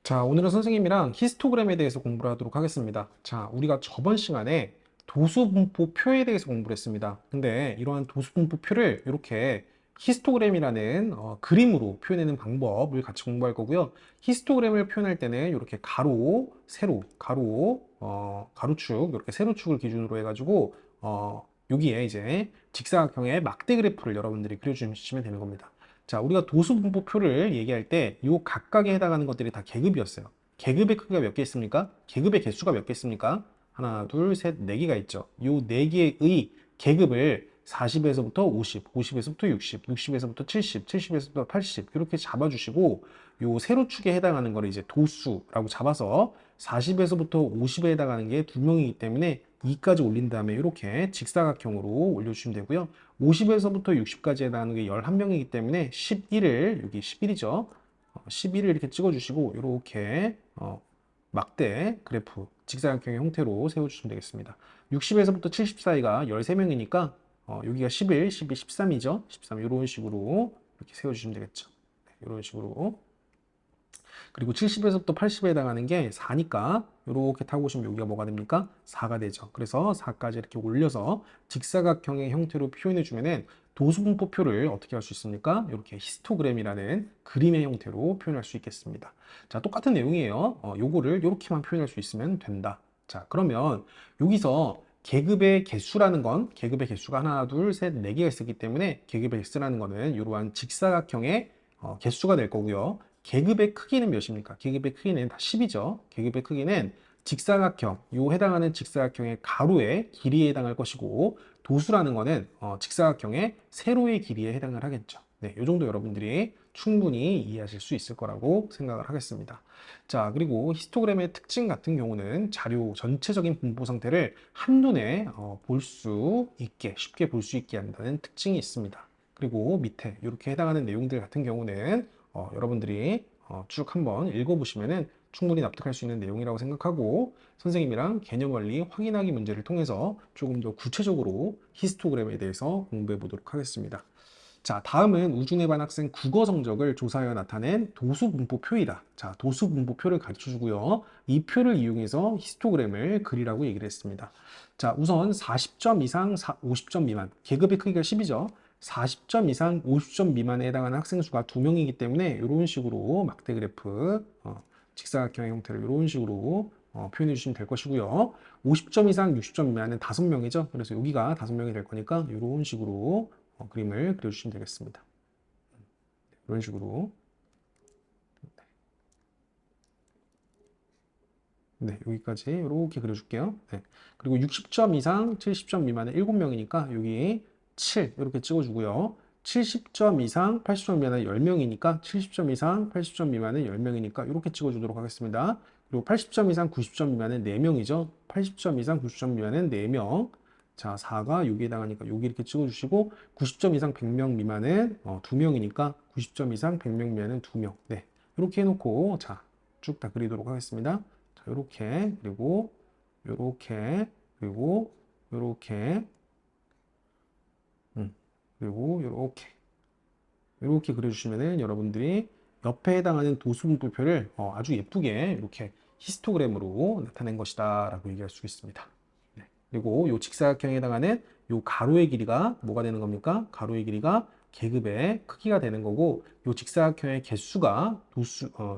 자, 오늘은 선생님이랑 히스토그램에 대해서 공부를 하도록 하겠습니다. 자, 우리가 저번 시간에 도수분포표에 대해서 공부를 했습니다. 근데 이러한 도수분포표를 이렇게 히스토그램이라는 그림으로 표현하는 방법을 같이 공부할 거고요. 히스토그램을 표현할 때는 이렇게 가로, 세로, 가로, 가로축, 이렇게 세로축을 기준으로 해가지고 여기에 이제 직사각형의 막대 그래프를 여러분들이 그려주시면 되는 겁니다. 자, 우리가 도수분포표를 얘기할 때 이 각각에 해당하는 것들이 다 계급이었어요. 계급의 크기가 몇 개 있습니까? 계급의 개수가 몇 개 있습니까? 하나, 둘, 셋, 네 개가 있죠. 이 네 개의 계급을 40에서부터 50, 50에서부터 60, 60에서부터 70, 70에서부터 80 이렇게 잡아주시고 요 세로축에 해당하는 거를 이제 도수라고 잡아서 40에서부터 50에 해당하는 게 두 명이기 때문에 2까지 올린 다음에 이렇게 직사각형으로 올려주시면 되고요. 50에서부터 60까지 해당하는 게 11명이기 때문에 11을, 여기 11이죠. 11을 이렇게 찍어주시고, 이렇게 막대 그래프, 직사각형의 형태로 세워주시면 되겠습니다. 60에서부터 70 사이가 13명이니까 여기가 11, 12, 13이죠. 13, 이런 식으로 이렇게 세워주시면 되겠죠. 네, 이런 식으로. 그리고 70에서부터 80에 해당하는 게 4니까 이렇게 타고 오시면 여기가 뭐가 됩니까? 4가 되죠. 그래서 4까지 이렇게 올려서 직사각형의 형태로 표현해 주면은 도수분포표를 어떻게 할 수 있습니까? 이렇게 히스토그램이라는 그림의 형태로 표현할 수 있겠습니다. 자, 똑같은 내용이에요. 요거를 이렇게만 표현할 수 있으면 된다. 자, 그러면 여기서 계급의 개수라는 건 계급의 개수가 하나, 둘, 셋, 네 개가 있었기 때문에 계급의 개수라는 거는 이러한 직사각형의 개수가 될 거고요. 계급의 크기는 몇입니까? 계급의 크기는 다 10이죠. 계급의 크기는 직사각형, 요 해당하는 직사각형의 가로의 길이에 해당할 것이고 도수라는 거는 직사각형의 세로의 길이에 해당을 하겠죠. 네, 요 정도 여러분들이 충분히 이해하실 수 있을 거라고 생각을 하겠습니다. 자, 그리고 히스토그램의 특징 같은 경우는 자료 전체적인 분포 상태를 한눈에 볼 수 있게, 쉽게 볼 수 있게 한다는 특징이 있습니다. 그리고 밑에 이렇게 해당하는 내용들 같은 경우는 여러분들이 쭉 한번 읽어보시면은 충분히 납득할 수 있는 내용이라고 생각하고 선생님이랑 개념 원리 확인하기 문제를 통해서 조금 더 구체적으로 히스토그램에 대해서 공부해 보도록 하겠습니다. 자, 다음은 우준의 학생 국어 성적을 조사하여 나타낸 도수분포표이다. 자, 도수분포표를 가르쳐 주고요. 이 표를 이용해서 히스토그램을 그리라고 얘기를 했습니다. 자, 우선 40점 이상 50점 미만, 계급의 크기가 10이죠. 40점 이상 50점 미만에 해당하는 학생 수가 2명이기 때문에 이런 식으로 막대 그래프, 직사각형의 형태를 이런 식으로 표현해 주시면 될 것이고요. 50점 이상 60점 미만은 5명이죠. 그래서 여기가 5명이 될 거니까 이런 식으로 그림을 그려주시면 되겠습니다. 이런 식으로. 네, 여기까지 이렇게 그려줄게요. 네. 그리고 60점 이상 70점 미만은 7명이니까 여기 7 이렇게 찍어주고요. 70점 이상 80점 미만은 10명이니까 70점 이상 80점 미만은 10명이니까 이렇게 찍어주도록 하겠습니다. 그리고 80점 이상 90점 미만은 4명이죠. 80점 이상 90점 미만은 4명. 자, 4가 여기에 해당하니까 여기 이렇게 찍어주시고 90점 이상 100명 미만은 2명이니까 90점 이상 100명 미만은 2명. 네, 이렇게 해놓고 자, 쭉 다 그리도록 하겠습니다. 자, 요렇게 그리고 요렇게 그리고 요렇게 그리고 요렇게 그려주시면은 여러분들이 옆에 해당하는 도수분포표를 아주 예쁘게 이렇게 히스토그램으로 나타낸 것이다 라고 얘기할 수 있습니다. 네. 그리고 요 직사각형에 해당하는 요 가로의 길이가 뭐가 되는 겁니까? 가로의 길이가 계급의 크기가 되는 거고 요 직사각형의 개수가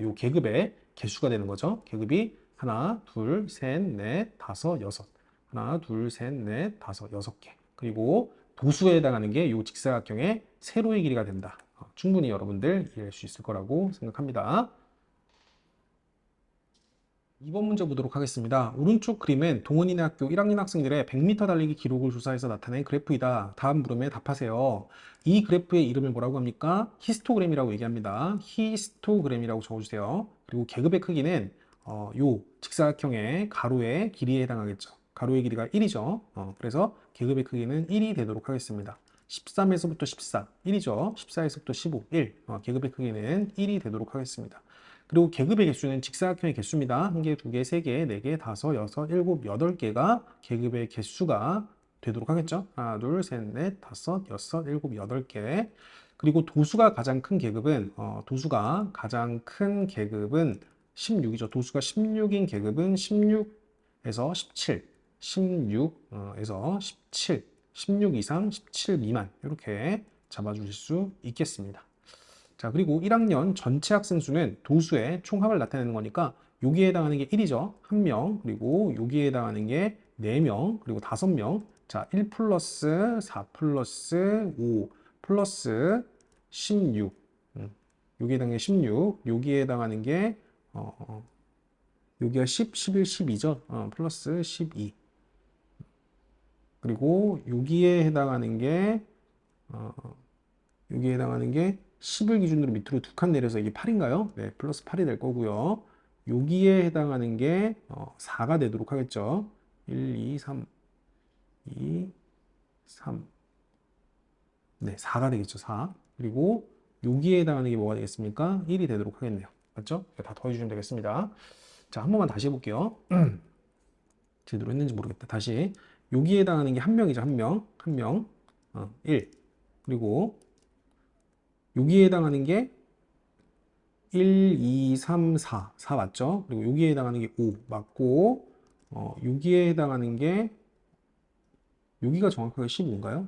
요 계급의 개수가 되는 거죠. 계급이 하나, 둘, 셋, 넷, 다섯, 여섯. 하나, 둘, 셋, 넷, 다섯, 여섯 개. 그리고 도수에 해당하는 게 이 직사각형의 세로의 길이가 된다. 충분히 여러분들 이해할 수 있을 거라고 생각합니다. 2번 문제 보도록 하겠습니다. 오른쪽 그림은 동원이네 학교 1학년 학생들의 100m 달리기 기록을 조사해서 나타낸 그래프이다. 다음 물음에 답하세요. 이 그래프의 이름을 뭐라고 합니까? 히스토그램이라고 얘기합니다. 히스토그램이라고 적어주세요. 그리고 계급의 크기는 요 직사각형의 가로의 길이에 해당하겠죠. 가로의 길이가 1이죠. 그래서 계급의 크기는 1이 되도록 하겠습니다. 13에서부터 14, 1이죠. 14에서부터 15, 1. 계급의 크기는 1이 되도록 하겠습니다. 그리고 계급의 개수는 직사각형의 개수입니다. 한 개, 두 개, 세 개, 네 개, 다섯, 여섯, 일곱, 여덟 개가 계급의 개수가 되도록 하겠죠. 하나, 둘, 셋, 넷, 다섯, 여섯, 일곱, 여덟 개. 그리고 도수가 가장 큰 계급은 도수가 가장 큰 계급은 16이죠. 도수가 16인 계급은 16에서 17, 16에서 17, 16 이상, 17 미만 이렇게 잡아주실 수 있겠습니다. 자, 그리고 1학년 전체 학생 수는 도수의 총합을 나타내는 거니까 여기에 해당하는 게 1이죠. 1명, 그리고 여기에 해당하는 게 4명, 그리고 5명. 자, 1 플러스 4 플러스 5 플러스 16. 여기에 해당하는 게 16. 여기에 해당하는 게 여기가 10, 11, 12죠. 플러스 12. 그리고 여기에 해당하는 게 여기에 해당하는 게 10을 기준으로 밑으로 2칸 내려서 이게 8인가요? 네, 플러스 8이 될 거고요. 여기에 해당하는 게 4가 되도록 하겠죠. 1, 2, 3, 2, 3. 네, 4가 되겠죠. 4. 그리고 여기에 해당하는 게 뭐가 되겠습니까? 1이 되도록 하겠네요. 맞죠? 다 더해주시면 되겠습니다. 자, 한 번만 다시 해볼게요. 제대로 했는지 모르겠다. 다시. 여기에 해당하는 게 1명이죠. 1명. 1명. 1. 그리고 여기에 해당하는 게 1, 2, 3, 4. 4 맞죠? 그리고 여기에 해당하는 게 5 맞고, 여기에 해당하는 게, 여기가 정확하게 15인가요?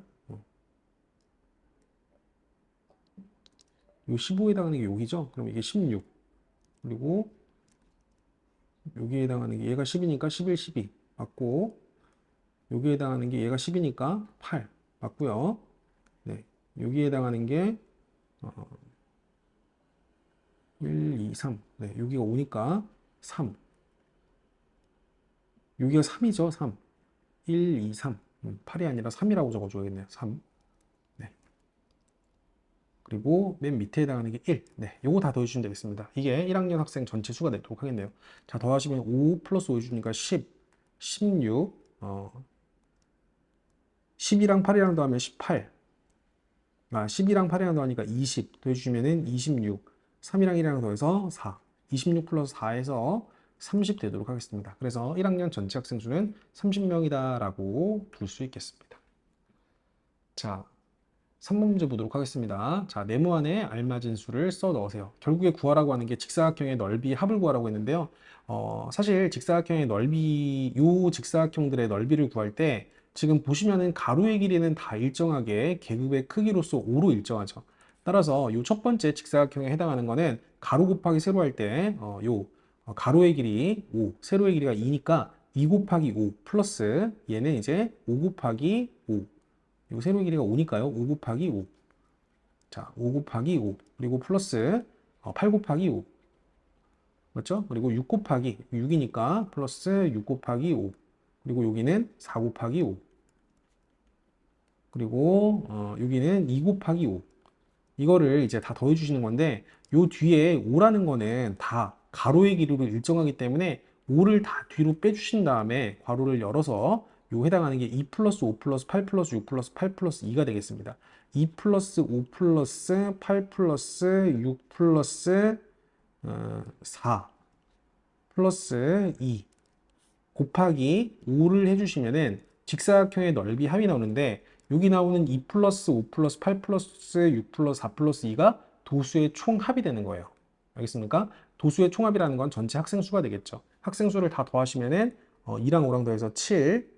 요 15에 해당하는 게 여기죠? 그럼 이게 16. 그리고 여기에 해당하는 게 얘가 10이니까 11, 12 맞고, 여기에 해당하는 게 얘가 10이니까 8 맞고요. 네. 여기에 해당하는 게 1, 2, 3. 네, 여기가 5니까 3. 여기가 3이죠, 3. 1, 2, 3. 8이 아니라 3이라고 적어줘야겠네요. 3. 네. 그리고 맨 밑에 해당하는 게 1. 네, 요거 다 더해주시면 되겠습니다. 이게 1학년 학생 전체 수가 되도록 하겠네요. 자, 더하시면 5 플러스 5 해주니까 10, 16, 10이랑 8이랑 더하면 18. 10이랑 8이랑 더하니까 20 더해주시면은 26. 3이랑 1이랑 더해서 4. 26 플러스 4에서 30 되도록 하겠습니다. 그래서 1학년 전체 학생 수는 30명이다 라고 둘 수 있겠습니다. 자, 3번 문제 보도록 하겠습니다. 자, 네모 안에 알맞은 수를 써 넣으세요. 결국에 구하라고 하는 게 직사각형의 넓이 합을 구하라고 했는데요. 사실 직사각형의 넓이, 요 직사각형들의 넓이를 구할 때 지금 보시면은 가로의 길이는 다 일정하게 계급의 크기로서 5로 일정하죠. 따라서 요 첫 번째 직사각형에 해당하는 거는 가로 곱하기 세로 할 때, 가로의 길이 5, 세로의 길이가 2니까 2 곱하기 5 플러스 얘는 이제 5 곱하기 5. 이거 세로의 길이가 5니까요. 5 곱하기 5. 자, 5 곱하기 5. 그리고 플러스 8 곱하기 5. 맞죠? 그리고 6 곱하기 6이니까 플러스 6 곱하기 5. 그리고 여기는 4 곱하기 5. 그리고 여기는 2 곱하기 5. 이거를 이제 다 더해주시는 건데 요 뒤에 5라는 거는 다 가로의 길이로 일정하기 때문에 5를 다 뒤로 빼주신 다음에 괄호를 열어서 요 해당하는 게 2 플러스 5 플러스 8 플러스 6 플러스 8 플러스 2가 되겠습니다. 2 플러스 5 플러스 8 플러스 6 플러스 4 플러스 2 곱하기 5를 해주시면은 직사각형의 넓이 합이 나오는데 여기 나오는 2 플러스 5 플러스 8 플러스 6 플러스 4 플러스 2가 도수의 총합이 되는 거예요. 알겠습니까? 도수의 총합이라는 건 전체 학생 수가 되겠죠. 학생 수를 다 더하시면은 2랑 5랑 더해서 7,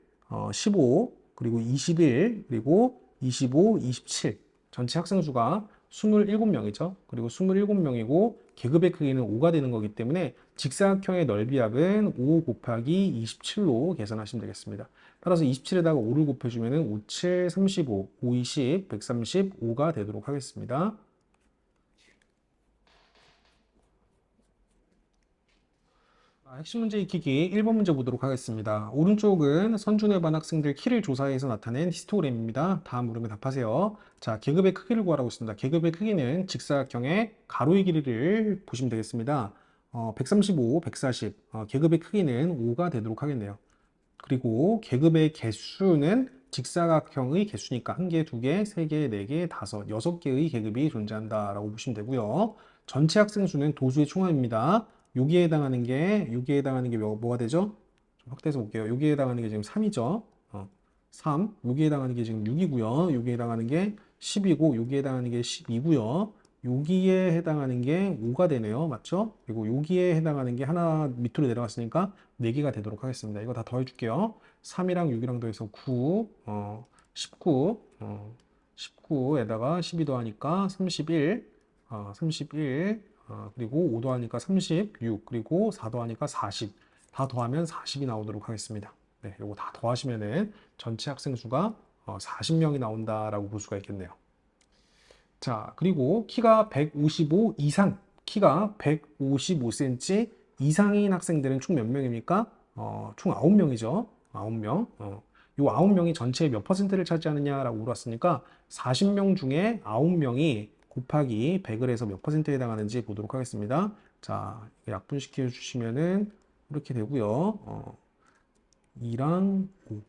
15, 그리고 21, 그리고 25, 27. 전체 학생 수가 27명이죠. 그리고 27명이고 계급의 크기는 5가 되는 거기 때문에 직사각형의 넓이합은 5 곱하기 27로 계산하시면 되겠습니다. 따라서 27에다가 5를 곱해주면 5, 7, 35, 5, 20, 135가 되도록 하겠습니다. 핵심 문제 익히기 1번 문제 보도록 하겠습니다. 오른쪽은 선준외반 학생들 키를 조사해서 나타낸 히스토그램입니다. 다음 물음에 답하세요. 자, 계급의 크기를 구하라고 있습니다. 계급의 크기는 직사각형의 가로의 길이를 보시면 되겠습니다. 135, 140, 계급의 크기는 5가 되도록 하겠네요. 그리고 계급의 개수는 직사각형의 개수니까 1개, 2개, 3개, 4개, 5, 6개의 계급이 존재한다라고 보시면 되고요. 전체 학생 수는 도수의 총합입니다. 여기에 해당하는 게 뭐가 되죠? 좀 확대해서 볼게요. 여기에 해당하는 게 지금 3이죠. 3. 여기에 해당하는 게 지금 6이고요. 여기에 해당하는 게 10이고 여기에 해당하는 게 12고요. 여기에 해당하는 게 5가 되네요. 맞죠? 그리고 여기에 해당하는 게 하나 밑으로 내려갔으니까 4개가 되도록 하겠습니다. 이거 다 더해줄게요. 3이랑 6이랑 더해서 9, 19, 19에다가 12 더하니까 31, 31, 그리고 5 더하니까 36, 그리고 4 더하니까 40. 다 더하면 40이 나오도록 하겠습니다. 네, 요거 다 더하시면은 전체 학생 수가 40명이 나온다라고 볼 수가 있겠네요. 자, 그리고 키가 155 이상, 키가 155cm 이상인 학생들은 총 몇 명입니까? 총 9명이죠. 9명. 요 9명이 전체의 몇 퍼센트를 차지하느냐라고 물었으니까 40명 중에 9명이 곱하기 100을 해서 몇 퍼센트에 해당하는지 보도록 하겠습니다. 자, 약분시켜 주시면은 이렇게 되고요. 2랑 5,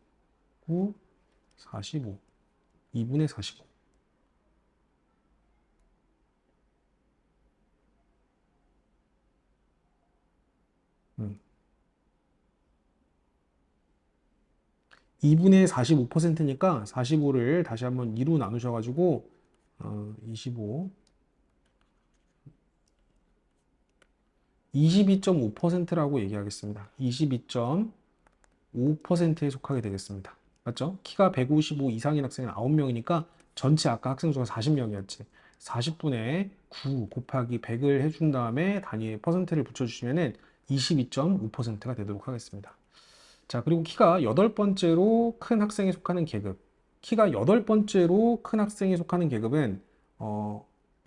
9, 45, 2분의 45. 2분의 45%니까 45를 다시 한번 2로 나누셔가지고 25, 22.5%라고 얘기하겠습니다. 22.5%에 속하게 되겠습니다. 맞죠? 키가 155 이상인 학생은 9명이니까 전체 아까 학생 수가 40명이었지. 40분의 9 곱하기 100을 해준 다음에 단위에 퍼센트를 붙여주시면은 22.5%가 되도록 하겠습니다. 자, 그리고 키가 8번째로 큰 학생에 속하는 계급. 키가 8번째로 큰 학생에 속하는 계급은,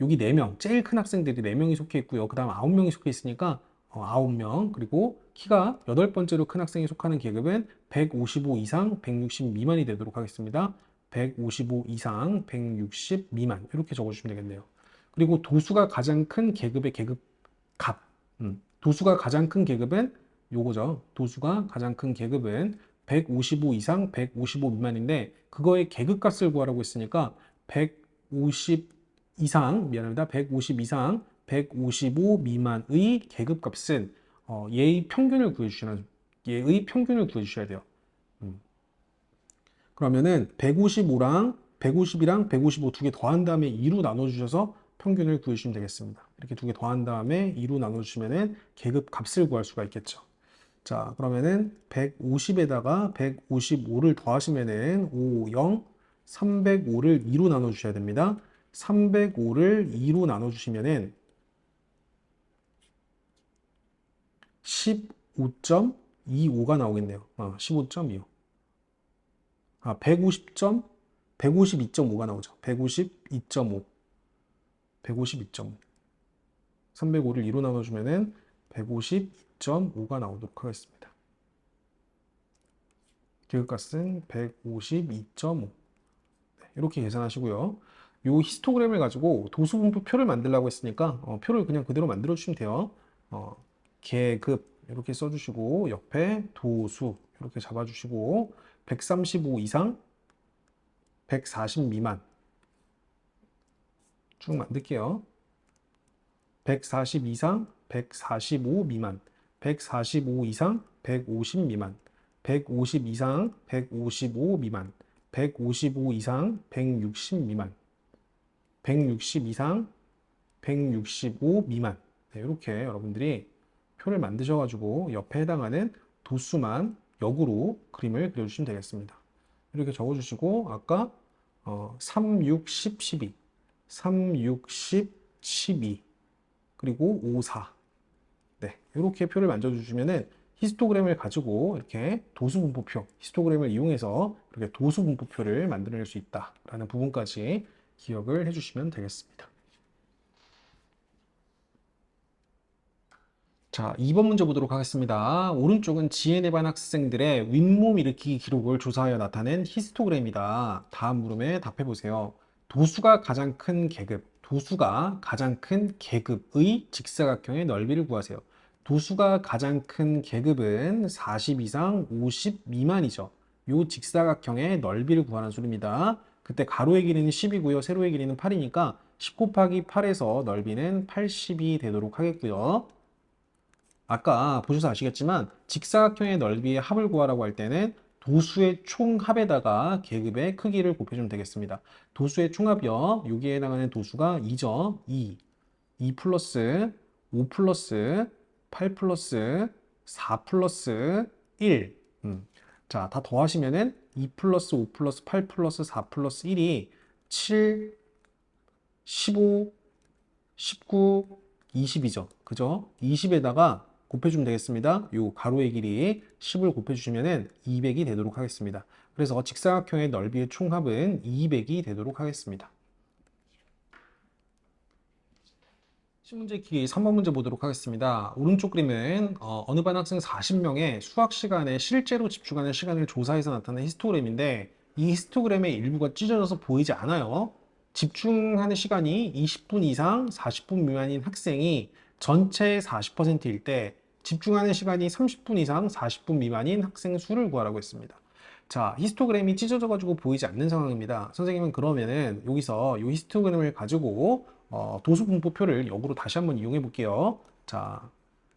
여기 4명, 제일 큰 학생들이 4명이 속해 있고요. 그 다음 9명이 속해 있으니까, 9명. 그리고 키가 8번째로 큰 학생에 속하는 계급은 155 이상, 160 미만이 되도록 하겠습니다. 155 이상, 160 미만. 이렇게 적어주시면 되겠네요. 그리고 도수가 가장 큰 계급의 계급 값. 도수가 가장 큰 계급은 요거죠. 도수가 가장 큰 계급은 155 이상, 155 미만인데 그거의 계급값을 구하라고 했으니까 150 이상, 미안합니다. 150 이상, 155 미만의 계급값은 얘의 평균을 구해주셔야 돼요. 그러면은 155랑 150이랑 155 두 개 더한 다음에 2로 나눠주셔서 평균을 구해주시면 되겠습니다. 이렇게 두 개 더한 다음에 2로 나눠주시면은 계급 값을 구할 수가 있겠죠. 자, 그러면은 150에다가 155를 더하시면은 5, 0, 305를 2로 나눠주셔야 됩니다. 305를 2로 나눠주시면은 15.25가 나오겠네요. 15.25. 152.5가 나오죠. 152.5. 152.5. 305를 2로 나눠주면은 152.5가 나오도록 하겠습니다. 계급값은 152.5. 이렇게 계산하시고요. 이 히스토그램을 가지고 도수분포표를 만들려고 했으니까 표를 그냥 그대로 만들어 주시면 돼요. 계급 이렇게 써주시고 옆에 도수 이렇게 잡아주시고 135 이상, 140 미만 쭉 만들게요. 140 이상, 145 미만, 145 이상, 150 미만, 150 이상, 155 미만, 155 이상, 160 미만, 160 이상, 165 미만. 네, 이렇게 여러분들이 표를 만드셔가지고 옆에 해당하는 도수만 역으로 그림을 그려주시면 되겠습니다. 이렇게 적어주시고 아까 3, 6, 10, 12, 3, 6, 10, 12 그리고 5, 4 네, 이렇게 표를 만들어주시면은 히스토그램을 가지고 이렇게 도수분포표, 히스토그램을 이용해서 이렇게 도수분포표를 만들어낼 수 있다라는 부분까지 기억을 해주시면 되겠습니다. 자, 2번 문제 보도록 하겠습니다. 오른쪽은 GN에 반 학생들의 윗몸 일으키기 기록을 조사하여 나타낸 히스토그램이다. 다음 물음에 답해보세요. 도수가 가장 큰 계급, 도수가 가장 큰 계급의 직사각형의 넓이를 구하세요. 도수가 가장 큰 계급은 40 이상 50 미만이죠. 이 직사각형의 넓이를 구하는 수입니다. 그때 가로의 길이는 10이고요. 세로의 길이는 8이니까 10 곱하기 8에서 넓이는 80이 되도록 하겠고요. 아까 보셔서 아시겠지만 직사각형의 넓이의 합을 구하라고 할 때는 도수의 총합에다가 계급의 크기를 곱해주면 되겠습니다. 도수의 총합이요. 여기에 해당하는 도수가 2죠. 2 플러스 5 플러스 8 플러스 4 플러스 1. 자, 다 더하시면은 2 플러스 5 플러스 8 플러스 4 플러스 1이 7, 15, 19, 20이죠. 그죠? 20에다가 곱해주면 되겠습니다. 요 가로의 길이 10을 곱해주시면은 200이 되도록 하겠습니다. 그래서 직사각형의 넓이의 총합은 200이 되도록 하겠습니다. 신문제 기 3번 문제 보도록 하겠습니다. 오른쪽 그림은 어느 반 학생 40명의 수학 시간에 실제로 집중하는 시간을 조사해서 나타낸 히스토그램인데 이 히스토그램의 일부가 찢어져서 보이지 않아요. 집중하는 시간이 20분 이상 40분 미만인 학생이 전체의 40%일 때 집중하는 시간이 30분 이상 40분 미만인 학생 수를 구하라고 했습니다. 자, 히스토그램이 찢어져 가지고 보이지 않는 상황입니다. 선생님은 그러면은 여기서 이 히스토그램을 가지고 도수 분포표를 역으로 다시 한번 이용해 볼게요. 자,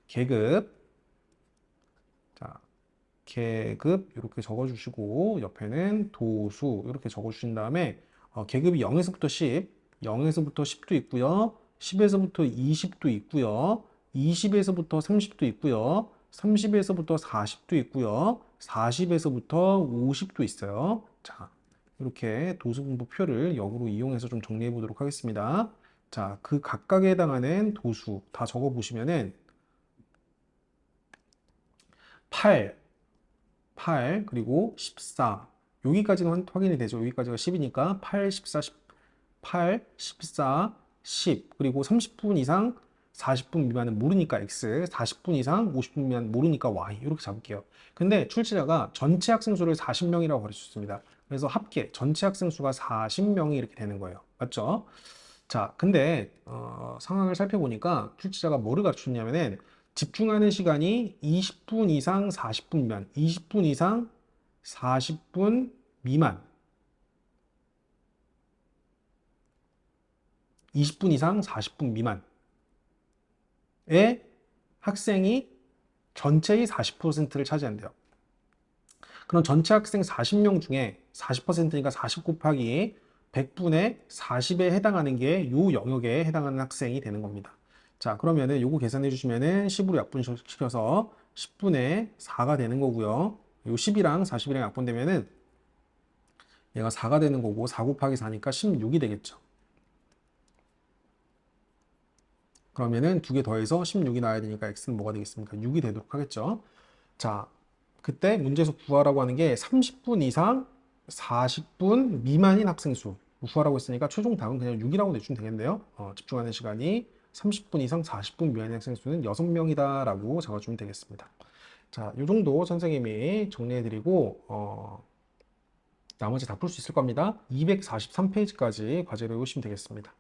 계급, 자, 계급 이렇게 적어주시고 옆에는 도수 이렇게 적어주신 다음에 계급이 0에서부터 10, 0에서부터 10도 있고요. 10에서부터 20도 있고요. 20에서부터 30도 있고요. 30에서부터 40도 있고요. 40에서부터 50도 있어요. 자, 이렇게 도수분포표를 역으로 이용해서 좀 정리해 보도록 하겠습니다. 자, 그 각각에 해당하는 도수 다 적어 보시면은 8, 그리고 14. 여기까지는 확인이 되죠. 여기까지가 10이니까 8, 14, 18, 14, 10. 그리고 30분 이상 40분 미만은 모르니까 X, 40분 이상 50분 미만 모르니까 Y. 이렇게 잡을게요. 근데 출제자가 전체 학생 수를 40명이라고 가르쳤습니다. 그래서 합계 전체 학생 수가 40명이 이렇게 되는 거예요. 맞죠? 자, 근데 상황을 살펴보니까 출제자가 뭐를 갖추냐면은 집중하는 시간이 20분 이상 40분 미만, 20분 이상 40분 미만, 20분 이상 40분 미만의 학생이 전체의 40%를 차지한대요. 그럼 전체 학생 40명 중에 40%니까 40 곱하기 100분의 40에 해당하는 게 이 영역에 해당하는 학생이 되는 겁니다. 자, 그러면은 요거 계산해 주시면은 10으로 약분시켜서 10분의 4가 되는 거고요. 요 10이랑 40이랑 약분되면은 얘가 4가 되는 거고 4 곱하기 4니까 16이 되겠죠. 그러면은 두 개 더해서 16이 나와야 되니까 x는 뭐가 되겠습니까? 6이 되도록 하겠죠. 자, 그때 문제에서 구하라고 하는 게 30분 이상 40분 미만인 학생 수 구하라고 했으니까 최종 답은 그냥 6이라고 내주면 되겠네요. 집중하는 시간이 30분 이상 40분 미만인 학생 수는 6명이다 라고 적어주면 되겠습니다. 자, 이 정도 선생님이 정리해드리고 나머지 다 풀 수 있을 겁니다. 243페이지까지 과제를 해오시면 되겠습니다.